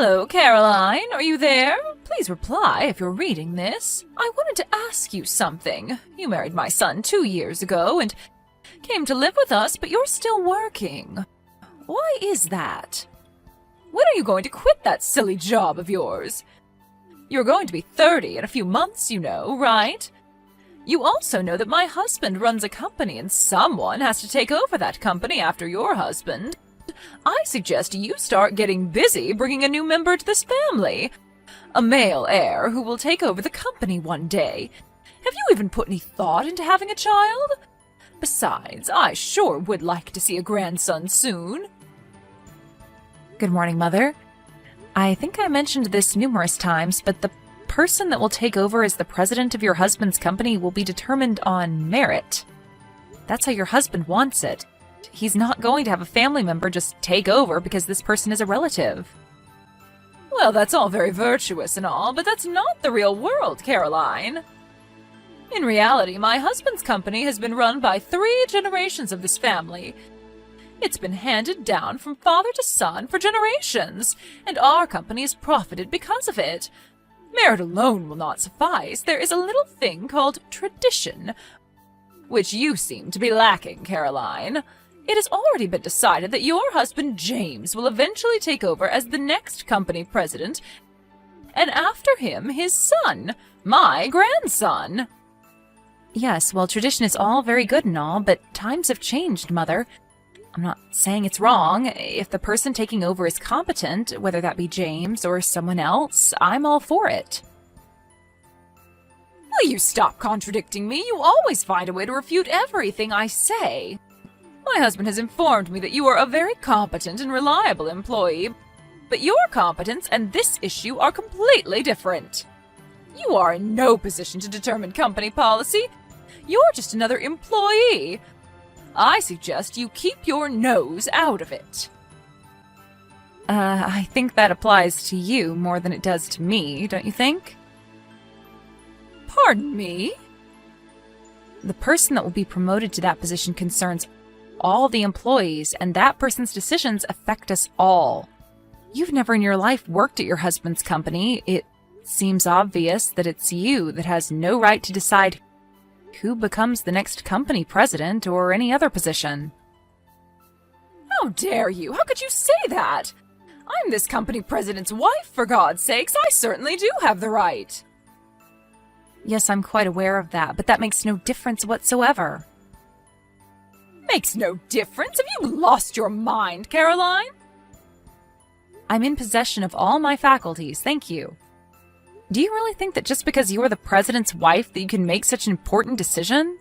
Hello, Caroline. Are you there? Please reply if you're reading this. I wanted to ask you something. You married my son 2 years ago and came to live with us, but you're still working. Why is that? When are you going to quit that silly job of yours? You're going to be 30 in a few months, you know, right? You also know that my husband runs a company and someone has to take over that company after your husband. I suggest you start getting busy bringing a new member to this family. A male heir who will take over the company one day. Have you even put any thought into having a child? Besides, I sure would like to see a grandson soon. Good morning, Mother. I think I mentioned this numerous times, but the person that will take over as the president of your husband's company will be determined on merit. That's how your husband wants it. He's not going to have a family member just take over because this person is a relative. Well, that's all very virtuous and all, but that's not the real world, Caroline. In reality, my husband's company has been run by 3 generations of this family. It's been handed down from father to son for generations, and our company has profited because of it. Merit alone will not suffice. There is a little thing called tradition, which you seem to be lacking, Caroline. It has already been decided that your husband James will eventually take over as the next company president, and after him, his son, my grandson. Yes, well, tradition is all very good and all, but times have changed, Mother. I'm not saying it's wrong. If the person taking over is competent, whether that be James or someone else, I'm all for it. Will you stop contradicting me? You always find a way to refute everything I say. My husband has informed me that you are a very competent and reliable employee, but your competence and this issue are completely different. You are in no position to determine company policy. You're just another employee. I suggest you keep your nose out of it. I think that applies to you more than it does to me, don't you think? Pardon me? The person that will be promoted to that position concerns all the employees, and that person's decisions affect us all. You've never in your life worked at your husband's company. It seems obvious that it's you that has no right to decide who becomes the next company president or any other position. How dare you? How could you say that? I'm this company president's wife, for God's sakes. I certainly do have the right. Yes, I'm quite aware of that, but that makes no difference whatsoever. Makes no difference? Have you lost your mind, Caroline? I'm in possession of all my faculties, thank you. Do you really think that just because you're the president's wife that you can make such an important decision?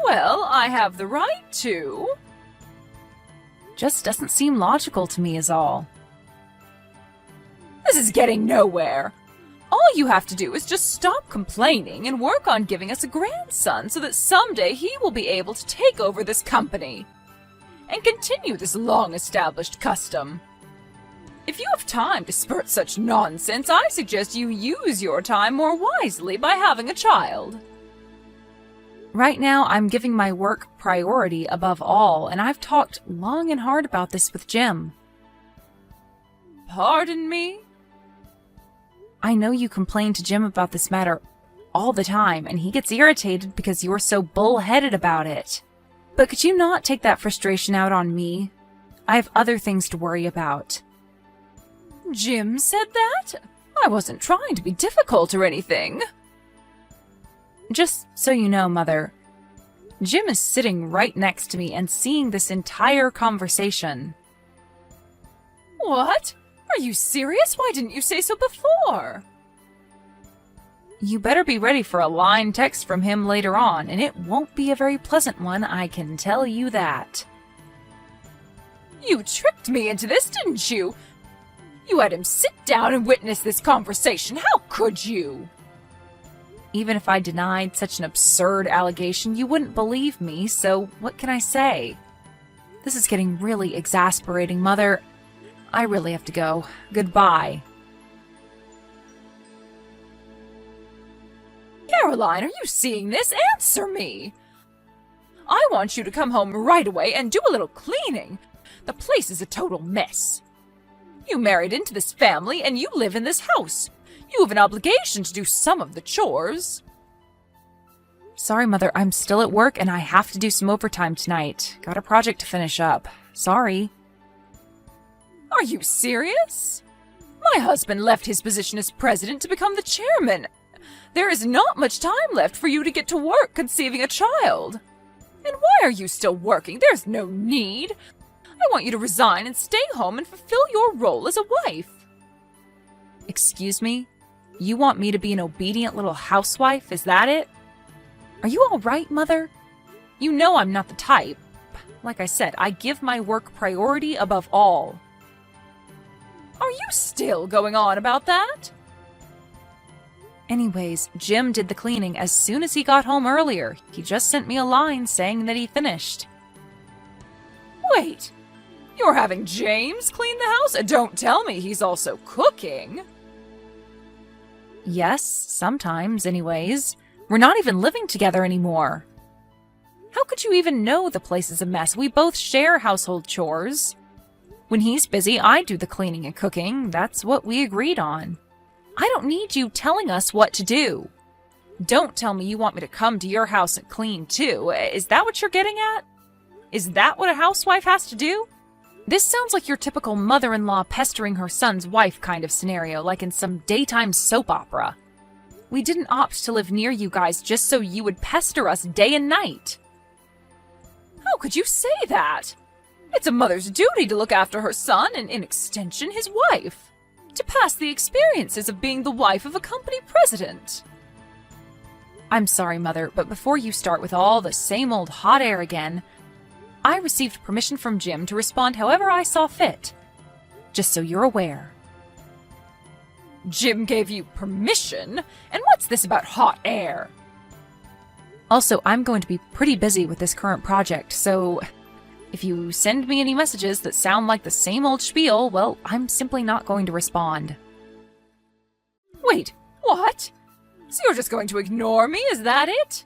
Well, I have the right to. Just doesn't seem logical to me is all. This is getting nowhere. All you have to do is just stop complaining and work on giving us a grandson so that someday he will be able to take over this company and continue this long-established custom. If you have time to spurt such nonsense, I suggest you use your time more wisely by having a child. Right now, I'm giving my work priority above all, and I've talked long and hard about this with Jim. Pardon me? I know you complain to Jim about this matter all the time, and he gets irritated because you're so bullheaded about it. But could you not take that frustration out on me? I have other things to worry about. Jim said that? I wasn't trying to be difficult or anything. Just so you know, Mother, Jim is sitting right next to me and seeing this entire conversation. What? Are you serious? Why didn't you say so before? You better be ready for a line text from him later on, and it won't be a very pleasant one, I can tell you that. You tricked me into this, didn't you? You had him sit down and witness this conversation. How could you? Even if I denied such an absurd allegation, you wouldn't believe me, so what can I say? This is getting really exasperating, Mother. I really have to go. Goodbye. Caroline, are you seeing this? Answer me! I want you to come home right away and do a little cleaning. The place is a total mess. You married into this family and you live in this house. You have an obligation to do some of the chores. Sorry, Mother, I'm still at work and I have to do some overtime tonight. Got a project to finish up. Sorry. Are you serious? My husband left his position as president to become the chairman. There is not much time left for you to get to work conceiving a child. And why are you still working? There's no need. I want you to resign and stay home and fulfill your role as a wife. Excuse me? You want me to be an obedient little housewife? Is that it? Are you all right, Mother? You know I'm not the type. Like I said, I give my work priority above all. Are you still going on about that? Anyways, Jim did the cleaning as soon as he got home earlier. He just sent me a line saying that he finished. Wait, you're having James clean the house? Don't tell me he's also cooking. Yes, sometimes, anyways. We're not even living together anymore. How could you even know the place is a mess? We both share household chores. When he's busy, I do the cleaning and cooking. That's what we agreed on. I don't need you telling us what to do. Don't tell me you want me to come to your house and clean too. Is that what you're getting at? Is that what a housewife has to do? This sounds like your typical mother-in-law pestering her son's wife kind of scenario, like in some daytime soap opera. We didn't opt to live near you guys just so you would pester us day and night. How could you say that? It's a mother's duty to look after her son and, in extension, his wife. To pass the experiences of being the wife of a company president. I'm sorry, Mother, but before you start with all the same old hot air again, I received permission from Jim to respond however I saw fit. Just so you're aware. Jim gave you permission? And what's this about hot air? Also, I'm going to be pretty busy with this current project, so if you send me any messages that sound like the same old spiel, well, I'm simply not going to respond. Wait, what? So you're just going to ignore me, is that it?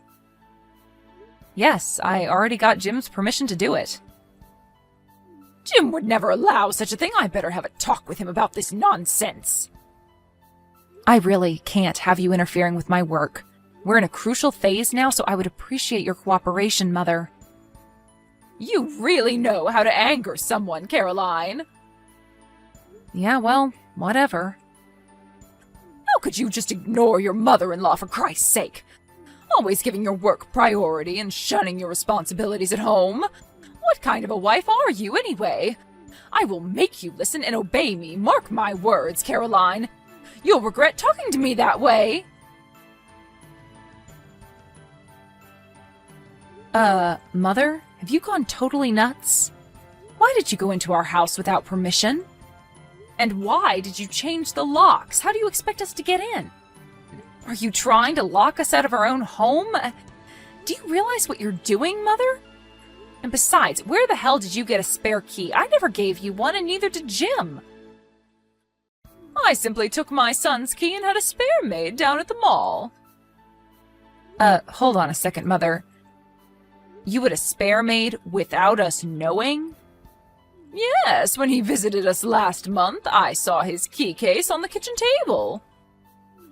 Yes, I already got Jim's permission to do it. Jim would never allow such a thing. I better have a talk with him about this nonsense. I really can't have you interfering with my work. We're in a crucial phase now, so I would appreciate your cooperation, Mother. You really know how to anger someone, Caroline. Yeah, well, whatever. How could you just ignore your mother-in-law, for Christ's sake? Always giving your work priority and shunning your responsibilities at home. What kind of a wife are you, anyway? I will make you listen and obey me. Mark my words, Caroline. You'll regret talking to me that way. Mother? Have you gone totally nuts? Why did you go into our house without permission? And why did you change the locks? How do you expect us to get in? Are you trying to lock us out of our own home? Do you realize what you're doing, Mother? And besides, where the hell did you get a spare key? I never gave you one, and neither did Jim. I simply took my son's key and had a spare made down at the mall. Hold on a second, Mother. You had a spare made without us knowing? Yes, when he visited us last month, I saw his key case on the kitchen table.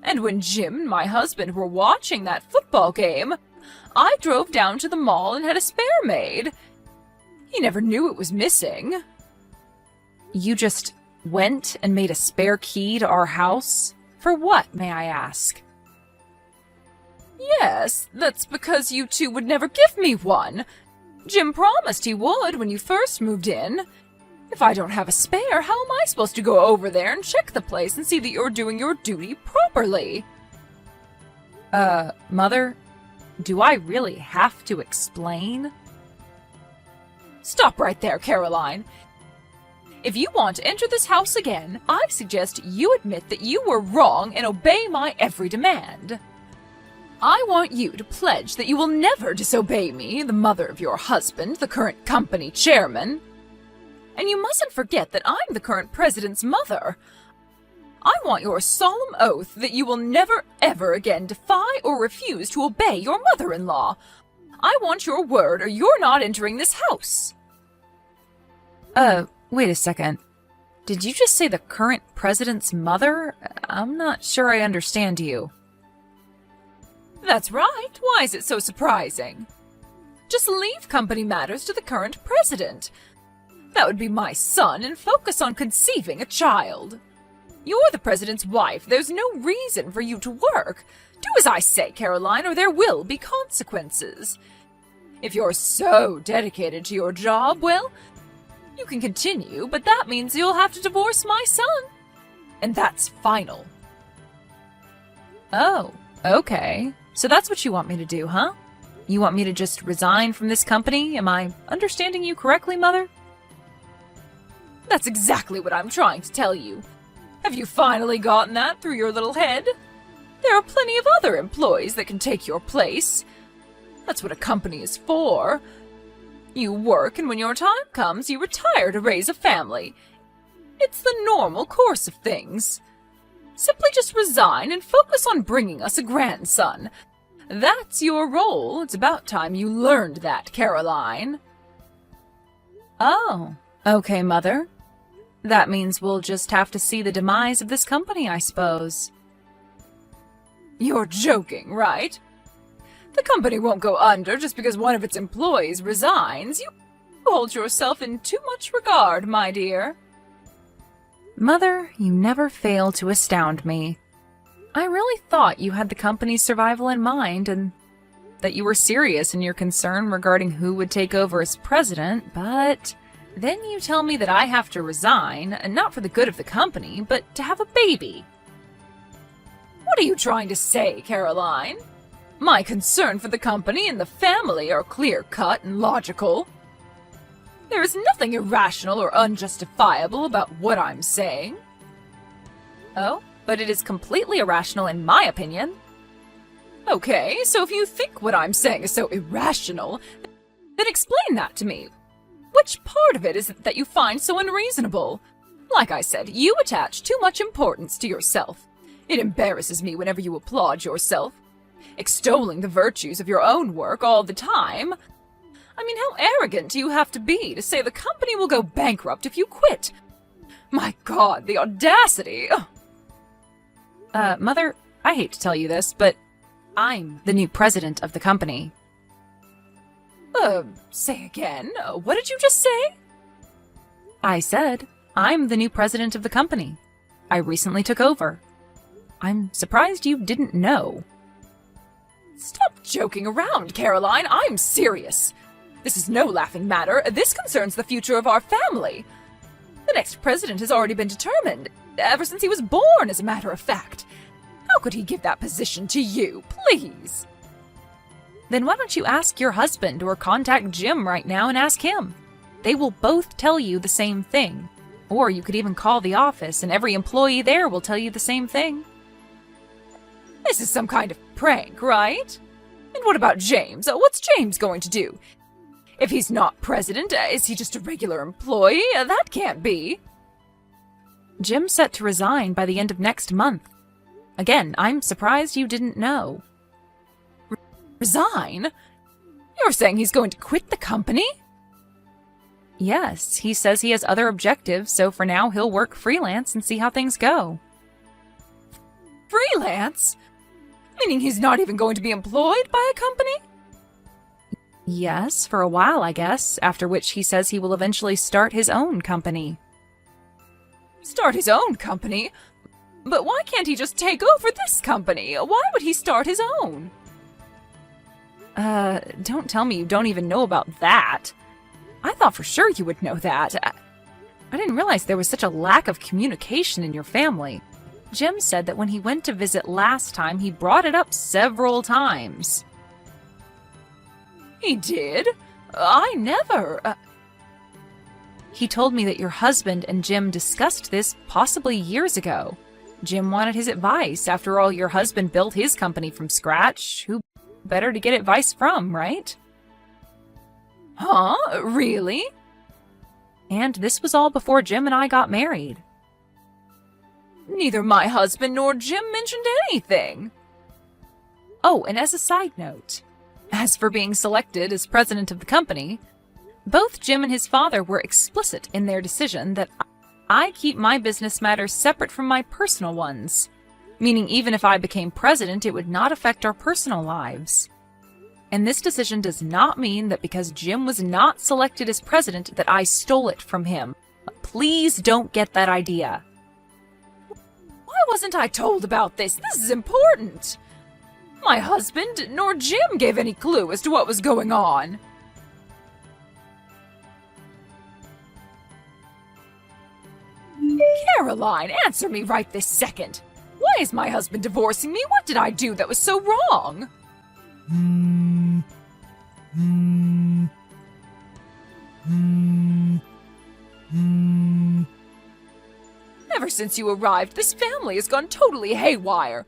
And when Jim and my husband were watching that football game, I drove down to the mall and had a spare made. He never knew it was missing. You just went and made a spare key to our house? For what, may I ask? Yes, that's because you two would never give me one. Jim promised he would when you first moved in. If I don't have a spare, how am I supposed to go over there and check the place and see that you're doing your duty properly? Mother, do I really have to explain? Stop right there, Caroline. If you want to enter this house again, I suggest you admit that you were wrong and obey my every demand. I want you to pledge that you will never disobey me, the mother of your husband, the current company chairman. And you mustn't forget that I'm the current president's mother. I want your solemn oath that you will never, ever again defy or refuse to obey your mother-in-law. I want your word or you're not entering this house. Wait a second. Did you just say the current president's mother? I'm not sure I understand you. That's right. Why is it so surprising? Just leave company matters to the current president. That would be my son, and focus on conceiving a child. You're the president's wife. There's no reason for you to work. Do as I say, Caroline, or there will be consequences. If you're so dedicated to your job, well, you can continue, but that means you'll have to divorce my son. And that's final. Oh, okay. So that's what you want me to do, huh? You want me to just resign from this company? Am I understanding you correctly, Mother? That's exactly what I'm trying to tell you. Have you finally gotten that through your little head? There are plenty of other employees that can take your place. That's what a company is for. You work, and when your time comes, you retire to raise a family. It's the normal course of things. Simply just resign and focus on bringing us a grandson. That's your role. It's about time you learned that, Caroline. Oh, okay, Mother. That means we'll just have to see the demise of this company, I suppose. You're joking, right? The company won't go under just because one of its employees resigns. You hold yourself in too much regard, my dear. Mother, you never fail to astound me. I really thought you had the company's survival in mind and that you were serious in your concern regarding who would take over as president, but then you tell me that I have to resign, and not for the good of the company, but to have a baby. What are you trying to say, Caroline? My concern for the company and the family are clear-cut and logical. There is nothing irrational or unjustifiable about what I'm saying. Oh, but it is completely irrational in my opinion. Okay, so if you think what I'm saying is so irrational, then explain that to me. Which part of it is it that you find so unreasonable? Like I said, you attach too much importance to yourself. It embarrasses me whenever you applaud yourself, extolling the virtues of your own work all the time. I mean, how arrogant do you have to be to say the company will go bankrupt if you quit? My God, the audacity! Mother, I hate to tell you this, but I'm the new president of the company. Say again? What did you just say? I said, I'm the new president of the company. I recently took over. I'm surprised you didn't know. Stop joking around, Caroline. I'm serious. This is no laughing matter. This concerns the future of our family. The next president has already been determined, ever since he was born, as a matter of fact. How could he give that position to you, please? Then why don't you ask your husband or contact Jim right now and ask him? They will both tell you the same thing. Or you could even call the office and every employee there will tell you the same thing. This is some kind of prank, right? And what about James? What's James going to do? If he's not president, is he just a regular employee? That can't be. Jim's set to resign by the end of next month. Again, I'm surprised you didn't know. Resign? You're saying he's going to quit the company? Yes, he says he has other objectives, so for now he'll work freelance and see how things go. Freelance? Meaning he's not even going to be employed by a company? Yes, for a while, I guess, after which he says he will eventually start his own company. Start his own company? But why can't he just take over this company? Why would he start his own? Don't tell me you don't even know about that. I thought for sure you would know that. I didn't realize there was such a lack of communication in your family. Jim said that when he went to visit last time, he brought it up several times. He did? I never... He told me that your husband and Jim discussed this possibly years ago. Jim wanted his advice. After all, your husband built his company from scratch. Who better to get advice from, right? Huh? Really? And this was all before Jim and I got married. Neither my husband nor Jim mentioned anything. Oh, and as a side note, as for being selected as president of the company, both Jim and his father were explicit in their decision that I keep my business matters separate from my personal ones, meaning even if I became president, it would not affect our personal lives. And this decision does not mean that because Jim was not selected as president that I stole it from him. Please don't get that idea. Why wasn't I told about this? This is important. My husband nor Jim gave any clue as to what was going on. Caroline, answer me right this second. Why is my husband divorcing me? What did I do that was so wrong? Ever since you arrived, this family has gone totally haywire.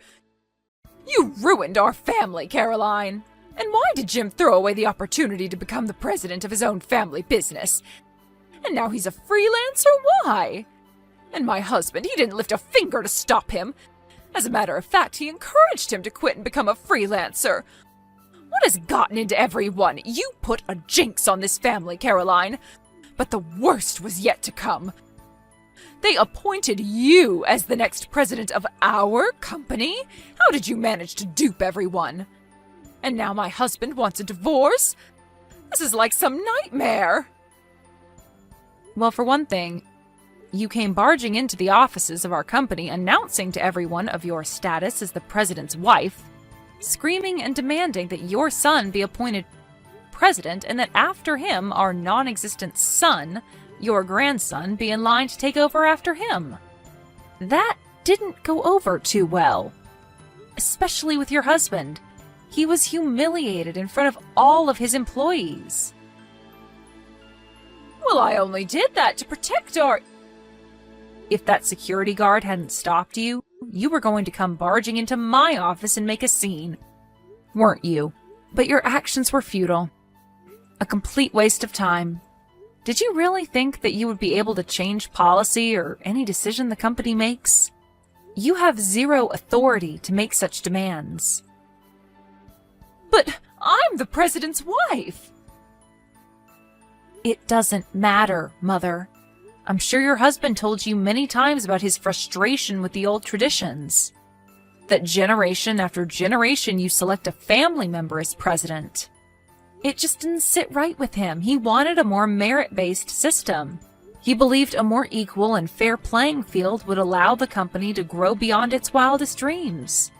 You ruined our family, Caroline. And why did Jim throw away the opportunity to become the president of his own family business? And now he's a freelancer? Why? And my husband, he didn't lift a finger to stop him. As a matter of fact, he encouraged him to quit and become a freelancer. What has gotten into everyone? You put a jinx on this family, Caroline. But the worst was yet to come. They appointed you as the next president of our company? How did you manage to dupe everyone? And now my husband wants a divorce? This is like some nightmare. Well, for one thing, you came barging into the offices of our company announcing to everyone of your status as the president's wife, screaming and demanding that your son be appointed president and that after him, our non-existent son, your grandson, be in line to take over after him. That didn't go over too well, especially with your husband. He was humiliated in front of all of his employees. Well, I only did that to protect our... If that security guard hadn't stopped you, you were going to come barging into my office and make a scene. Weren't you? But your actions were futile. A complete waste of time. Did you really think that you would be able to change policy or any decision the company makes? You have zero authority to make such demands. But I'm the president's wife. It doesn't matter, Mother. I'm sure your husband told you many times about his frustration with the old traditions. That generation after generation you select a family member as president. It just didn't sit right with him. He wanted a more merit-based system. He believed a more equal and fair playing field would allow the company to grow beyond its wildest dreams,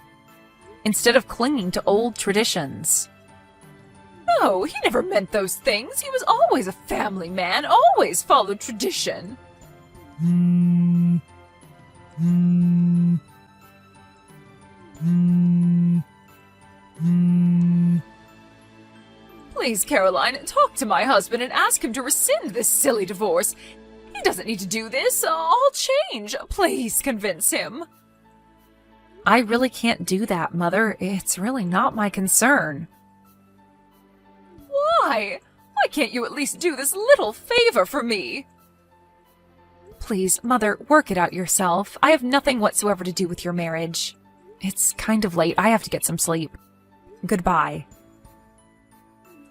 instead of clinging to old traditions. No, he never meant those things. He was always a family man, always followed tradition. Please, Caroline, talk to my husband and ask him to rescind this silly divorce. He doesn't need to do this. I'll change. Please convince him. I really can't do that, Mother. It's really not my concern. Why? Why can't you at least do this little favor for me? Please, Mother, work it out yourself. I have nothing whatsoever to do with your marriage. It's kind of late. I have to get some sleep. Goodbye.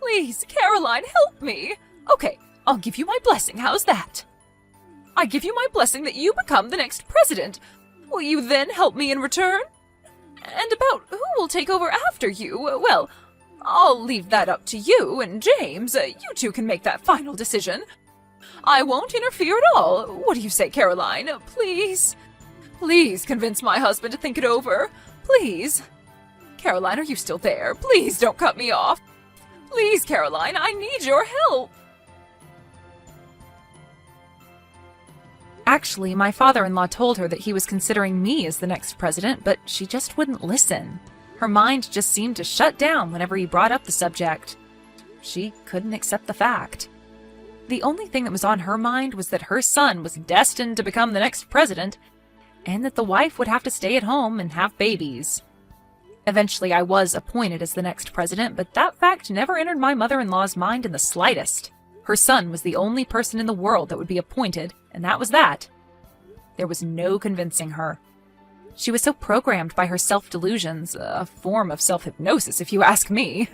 Please, Caroline, help me. Okay, I'll give you my blessing. How's that? I give you my blessing that you become the next president. Will you then help me in return? And about who will take over after you, well, I'll leave that up to you and James. You two can make that final decision. I won't interfere at all. What do you say, Caroline? Please? Please convince my husband to think it over. Please. Caroline, are you still there? Please don't cut me off. Please, Caroline, I need your help. Actually, my father-in-law told her that he was considering me as the next president, but she just wouldn't listen. Her mind just seemed to shut down whenever he brought up the subject. She couldn't accept the fact. The only thing that was on her mind was that her son was destined to become the next president, and that the wife would have to stay at home and have babies. Eventually, I was appointed as the next president, but that fact never entered my mother-in-law's mind in the slightest. Her son was the only person in the world that would be appointed, and that was that. There was no convincing her. She was so programmed by her self-delusions, a form of self-hypnosis if you ask me.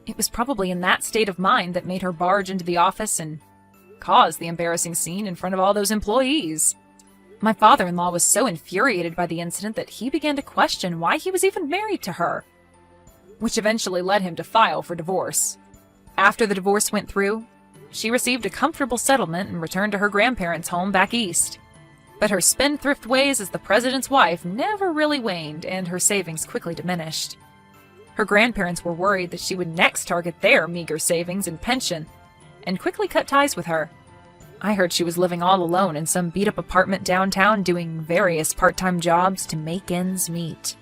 It was probably in that state of mind that made her barge into the office and caused the embarrassing scene in front of all those employees. My father-in-law was so infuriated by the incident that he began to question why he was even married to her, which eventually led him to file for divorce. After the divorce went through, she received a comfortable settlement and returned to her grandparents' home back east. But her spendthrift ways as the president's wife never really waned, and her savings quickly diminished. Her grandparents were worried that she would next target their meager savings and pension, and quickly cut ties with her. I heard she was living all alone in some beat-up apartment downtown doing various part-time jobs to make ends meet.